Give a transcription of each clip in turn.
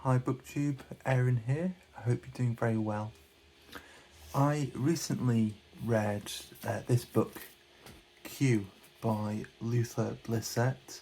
Hi booktube, Aaron here. I hope you're doing very well. I recently read this book, Q, by Luther Blissett,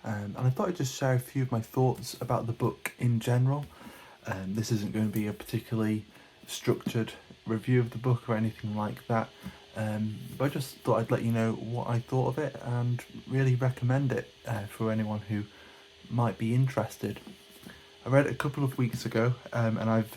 and I thought I'd just share a few of my thoughts about the book in general. This isn't going to be a particularly structured review of the book or anything like that, but I just thought I'd let you know what I thought of it and really recommend it for anyone who might be interested. I read it a couple of weeks ago and I've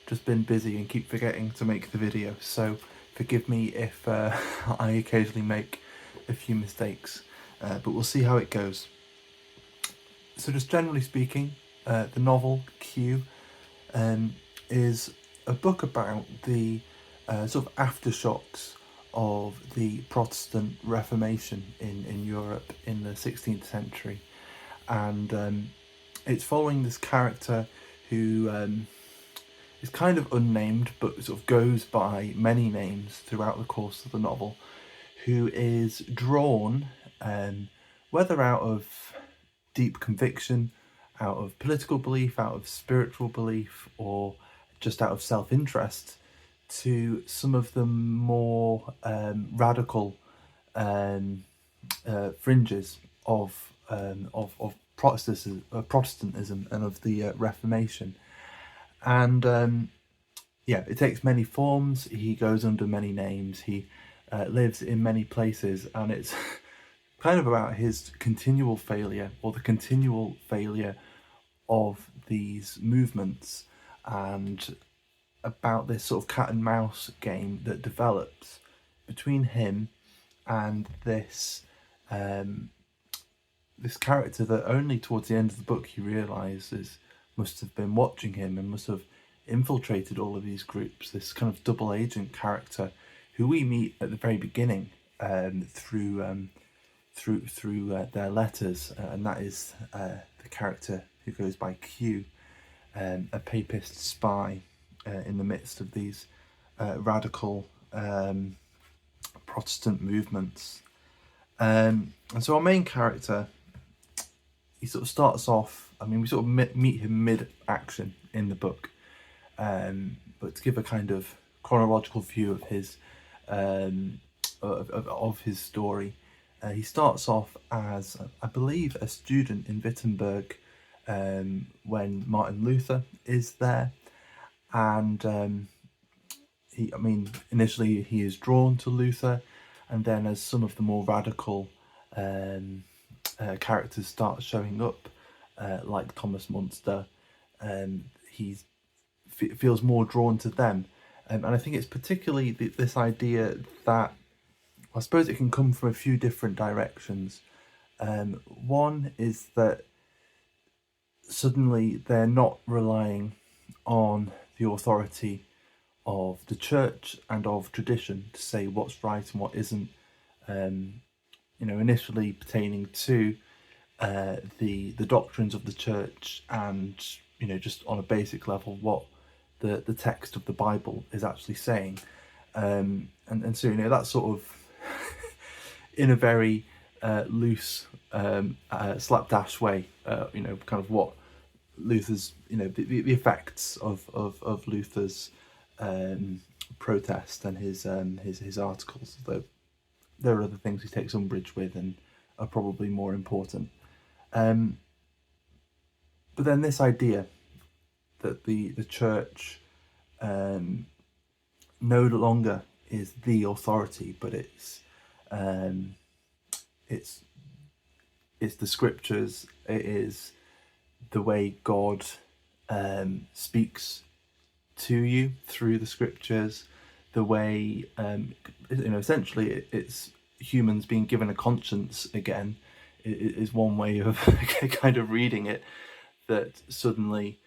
just been busy and keep forgetting to make the video, so forgive me if I occasionally make a few mistakes, but we'll see how it goes. So just generally speaking, the novel Q is a book about the sort of aftershocks of the Protestant Reformation in Europe in the 16th century, and it's following this character who is kind of unnamed but sort of goes by many names throughout the course of the novel, who is drawn, whether out of deep conviction, out of political belief, out of spiritual belief, or just out of self-interest, to some of the more radical fringes of Protestantism and of the Reformation. And yeah, it takes many forms. He goes under many names. He lives in many places, and it's kind of about his continual failure, or the continual failure of these movements, and about this sort of cat and mouse game that develops between him and this this character that only towards the end of the book he realises must have been watching him and must have infiltrated all of these groups. This kind of double agent character who we meet at the very beginning through their letters, and that is the character who goes by Q, a papist spy in the midst of these radical Protestant movements. And so our main character, he sort of starts off, I mean, we sort of meet him mid-action in the book, but to give a kind of chronological view of his of his story, he starts off as, I believe, a student in Wittenberg when Martin Luther is there, and initially he is drawn to Luther, and then as some of the more radical characters start showing up, like Thomas Munster, he feels more drawn to them. And I think it's particularly this idea that, I suppose it can come from a few different directions. One is that suddenly they're not relying on the authority of the church and of tradition to say what's right and what isn't, initially pertaining to the doctrines of the church, and just on a basic level what the text of the Bible is actually saying, and so that's sort of in a very loose slapdash way, kind of what Luther's, the effects of Luther's protest and his articles, though there are other things he takes umbrage with and are probably more important. But then this idea that the church no longer is the authority, but it's the scriptures, it is the way God speaks to you through the scriptures, the way essentially it's humans being given a conscience again, is one way of kind of reading it, that suddenly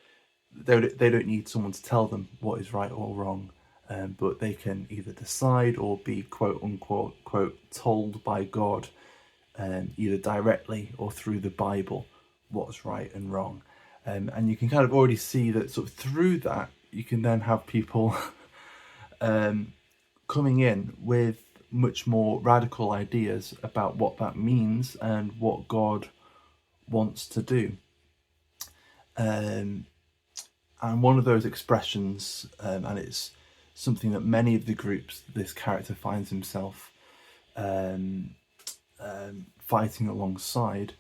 they don't need someone to tell them what is right or wrong, but they can either decide or be quote unquote told by God, either directly or through the Bible, what's right and wrong. And you can kind of already see that sort of through that you can then have people coming in with much more radical ideas about what that means and what God wants to do. And one of those expressions, and it's something that many of the groups this character finds himself fighting alongside,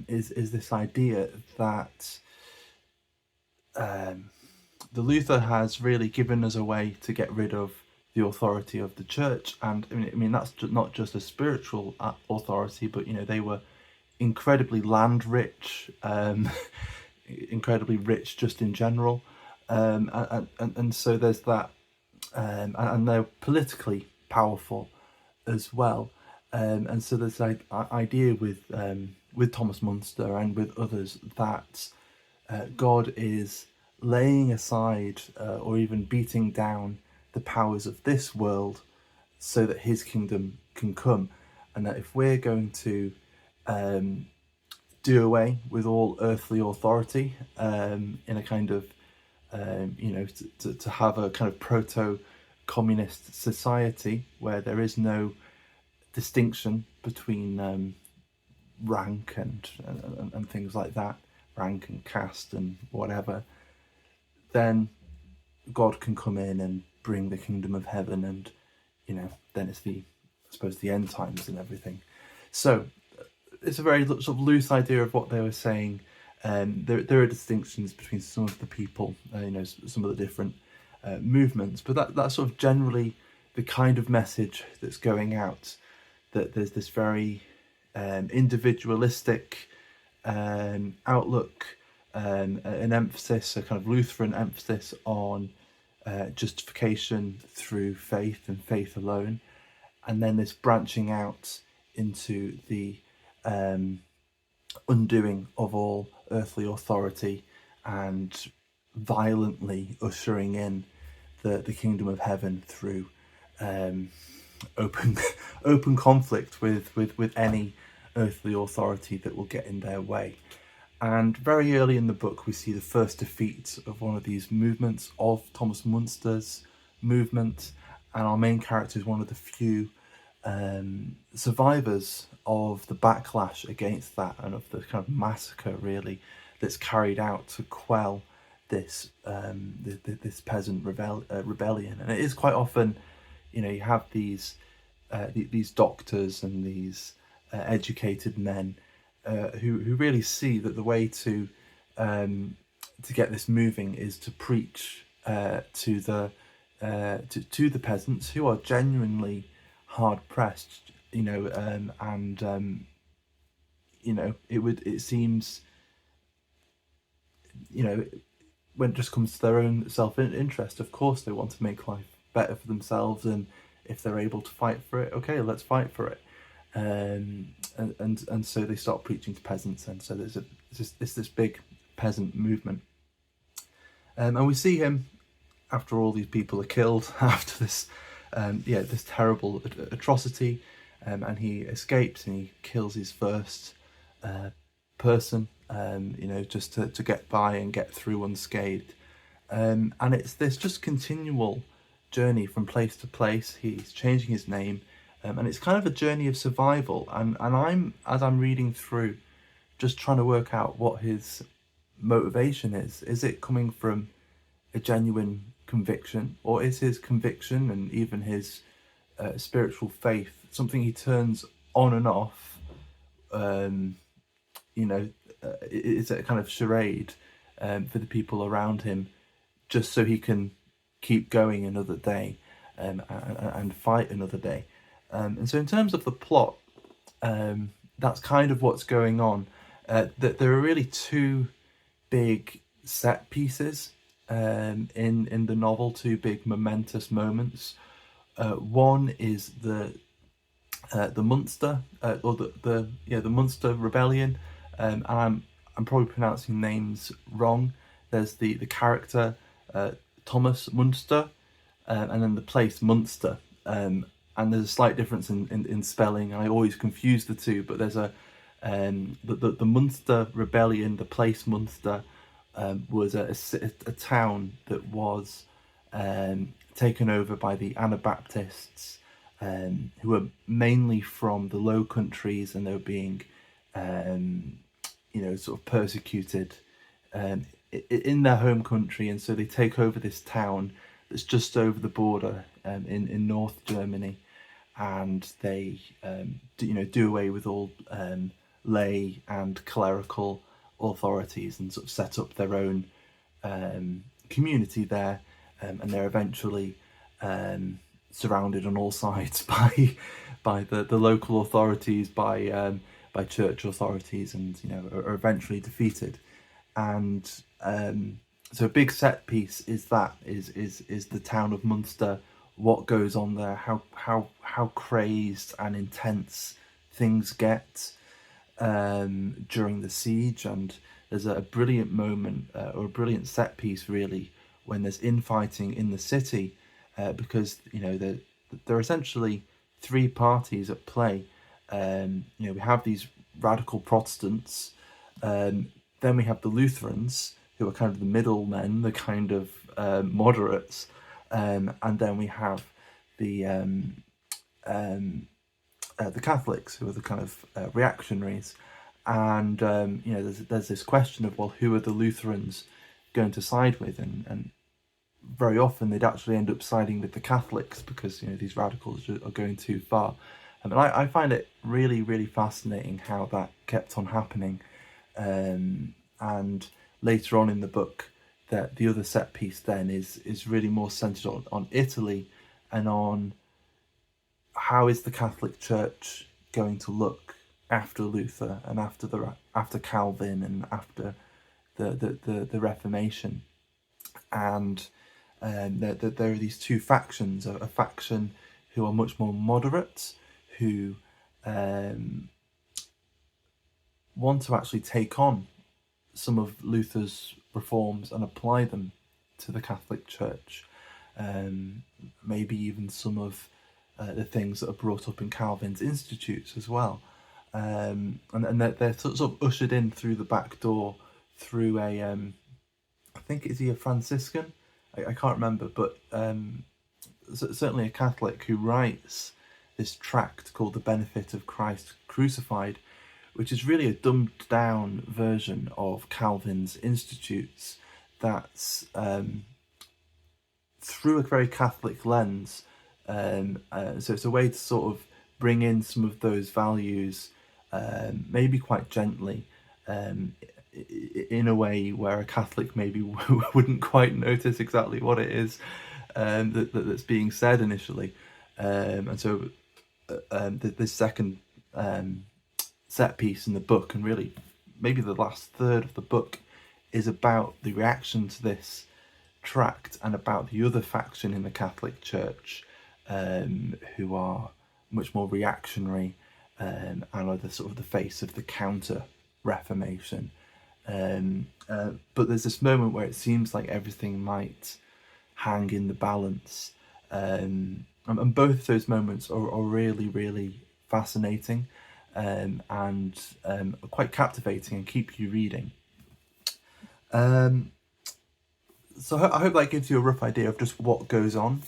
is this idea that the Luther has really given us a way to get rid of the authority of the church. And I mean that's not just a spiritual authority, but they were incredibly land rich, incredibly rich just in general, and so there's that, and they're politically powerful as well, and so there's like idea with Thomas Munster and with others that God is laying aside or even beating down the powers of this world so that his kingdom can come, and that if we're going to do away with all earthly authority in a kind of to have a kind of proto-communist society where there is no distinction between rank and things like that, rank and caste and whatever, then God can come in and bring the kingdom of heaven, and then it's I suppose the end times and everything. So it's a very sort of loose idea of what they were saying. There are distinctions between some of the people, some of the different movements, but that's sort of generally the kind of message that's going out. That there's this very individualistic outlook, an emphasis, a kind of Lutheran emphasis on justification through faith and faith alone, and then this branching out into the undoing of all earthly authority and violently ushering in the kingdom of heaven through open conflict with any earthly authority that will get in their way. And very early in the book we see the first defeat of one of these movements, of Thomas Munster's movement, and our main character is one of the few survivors of the backlash against that and of the kind of massacre really that's carried out to quell this this peasant rebellion. And it is quite often, you have these doctors and these educated men who really see that the way to get this moving is to preach to the peasants who are genuinely hard pressed, it seems, when it just comes to their own self-interest, of course they want to make life better for themselves, and if they're able to fight for it, okay, let's fight for it. And so they start preaching to peasants, and so there's this big peasant movement, and we see him after all these people are killed, after this this terrible atrocity, and he escapes and he kills his first person, just to get by and get through unscathed, and it's this just continual journey from place to place. He's changing his name, and it's kind of a journey of survival, and as I'm reading through, just trying to work out what his motivation is. Is it coming from a genuine conviction, or is his conviction and even his spiritual faith something he turns on and off? It's a kind of charade for the people around him, just so he can keep going another day and fight another day. And so in terms of the plot, that's kind of what's going on. That there are really two big set pieces in the novel, two big momentous moments. One is the Munster or the Munster rebellion, and I'm probably pronouncing names wrong. There's the character Thomas Munster, and then the place Munster, and there's a slight difference in spelling, and I always confuse the two. But there's the Munster rebellion, the place Munster, was a town that was taken over by the Anabaptists, who were mainly from the Low Countries, and they were being sort of persecuted in their home country, and so they take over this town that's just over the border in North Germany, and they do away with all lay and clerical authorities and sort of set up their own community there, and they're eventually surrounded on all sides by the local authorities, by church authorities, and are eventually defeated. And so a big set piece is the town of Munster, what goes on there, how crazed and intense things get during the siege. And there's a brilliant moment, or a brilliant set piece really, when there's infighting in the city, because there are essentially three parties at play. We have these radical Protestants, then we have the Lutherans, who are kind of the middlemen, the kind of moderates, and then we have the Catholics, who are the kind of reactionaries. And there's this question of, well, who are the Lutherans going to side with? And very often they'd actually end up siding with the Catholics, because these radicals are going too far. And I find it really, really fascinating how that kept on happening. And later on in the book, that the other set piece then is really more centered on Italy, and on how is the Catholic Church going to look after Luther, and after Calvin, and after the Reformation. And there are these two factions, a faction who are much more moderate, who want to actually take on some of Luther's reforms and apply them to the Catholic Church. Maybe even some of the things that are brought up in Calvin's institutes as well. And they're sort of ushered in through the back door through a, I think, is he a Franciscan? I can't remember, but certainly a Catholic, who writes this tract called The Benefit of Christ Crucified, which is really a dumbed down version of Calvin's Institutes, that's through a very Catholic lens. So it's a way to sort of bring in some of those values, maybe quite gently, in a way where a Catholic maybe wouldn't quite notice exactly what it is that's being said initially. And so this second set piece in the book, and really maybe the last third of the book, is about the reaction to this tract, and about the other faction in the Catholic Church, who are much more reactionary, and are the sort of the face of the counter Reformation. But there's this moment where it seems like everything might hang in the balance, and both of those moments are really, really fascinating, and quite captivating, and keep you reading. So I hope that gives you a rough idea of just what goes on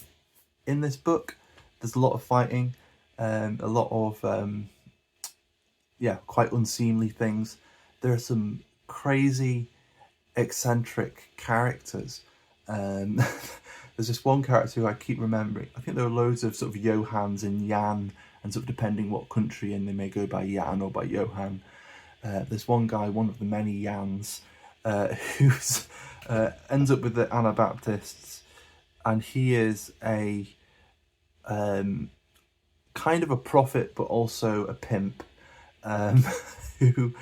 in this book. There's a lot of fighting, a lot of quite unseemly things. There are some crazy, eccentric characters. There's this one character who I keep remembering. I think there are loads of sort of Johans and Jan, and sort of depending what country, and they may go by Jan or by Johann. There's one guy, one of the many Jans, who's ends up with the Anabaptists, and he is a kind of a prophet, but also a pimp, who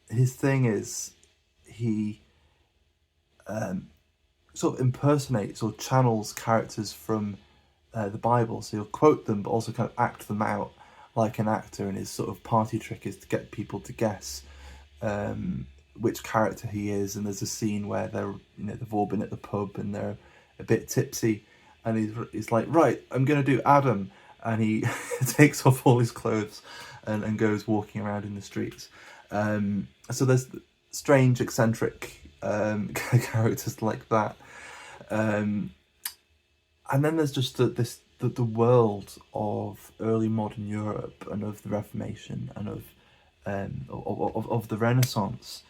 his thing is he sort of impersonates or channels characters from the Bible. So he'll quote them, but also kind of act them out like an actor, and his sort of party trick is to get people to guess which character he is. And there's a scene where they've all been at the pub and they're a bit tipsy, and he's like, right, I'm gonna do Adam, and he takes off all his clothes and goes walking around in the streets. So there's strange, eccentric characters like that, and then there's just the world of early modern Europe, and of the Reformation, and of the Renaissance,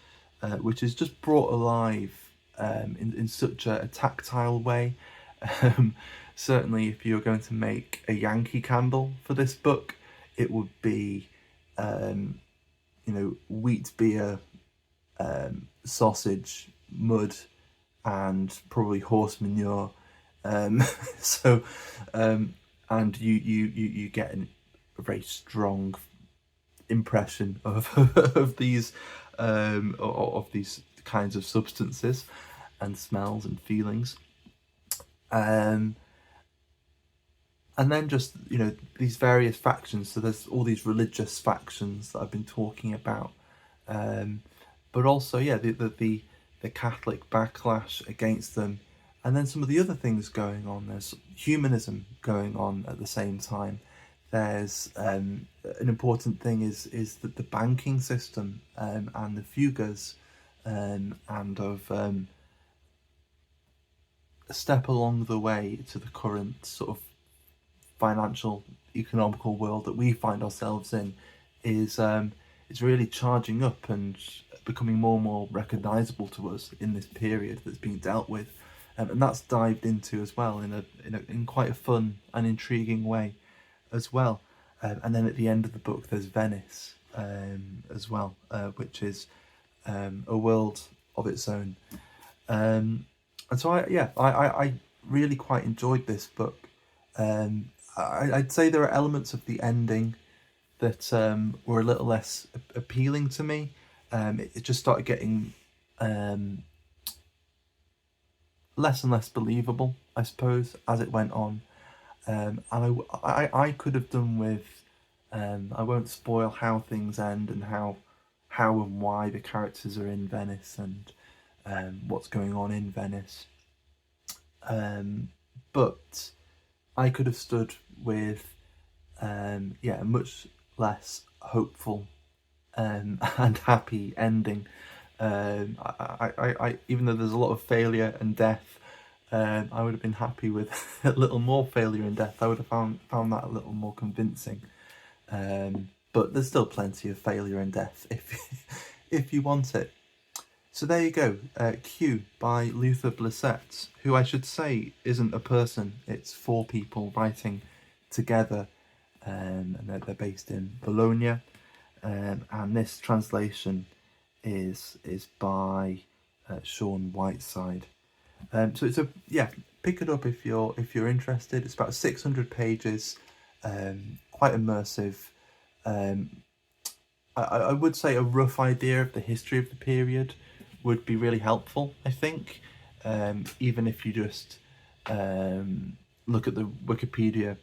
which is just brought alive in such a tactile way. Um, Certainly, if you're going to make a Yankee candle for this book, it would be, wheat beer, sausage, mud, and probably horse manure. Um, so, and you get a very strong impression of of these kinds of substances and smells and feelings. And then just these various factions. So there's all these religious factions that I've been talking about, but also the Catholic backlash against them, and then some of the other things going on. There's humanism going on at the same time. There's an important thing is that the banking system and the fugas and of a step along the way to the current sort of financial economical world that we find ourselves in is really charging up and becoming more and more recognizable to us in this period that's being dealt with, and that's dived into as well in quite a fun and intriguing way as well. And then at the end of the book there's Venice as well, which is a world of its own. And so I really quite enjoyed this book. I'd say there are elements of the ending that were a little less appealing to me. It just started getting less and less believable, I suppose, as it went on. And I could have done with, I won't spoil how things end and how and why the characters are in Venice and what's going on in Venice. But I could have stood with a much less hopeful and happy ending. I even though there's a lot of failure and death, I would have been happy with a little more failure and death. I would have found that a little more convincing. But there's still plenty of failure and death if you want it. So there you go, Q by Luther Blissett, who I should say isn't a person, it's 4 people writing together, and they're based in Bologna, and this translation is by Sean Whiteside. So it's pick it up if you're interested. It's about 600 pages, quite immersive. I would say a rough idea of the history of the period would be really helpful, I think, even if you just look at the Wikipedia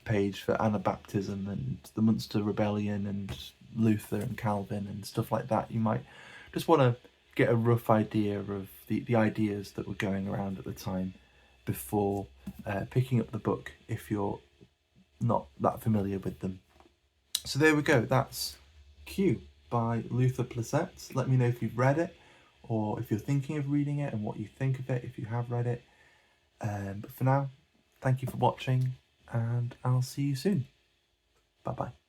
page for Anabaptism and the Munster Rebellion and Luther and Calvin and stuff like that. You might just want to get a rough idea of the ideas that were going around at the time before picking up the book if you're not that familiar with them. So there we go, that's Q by Luther Blissett. Let me know if you've read it, or if you're thinking of reading it and what you think of it if you have read it. But for now, thank you for watching, and I'll see you soon. Bye bye.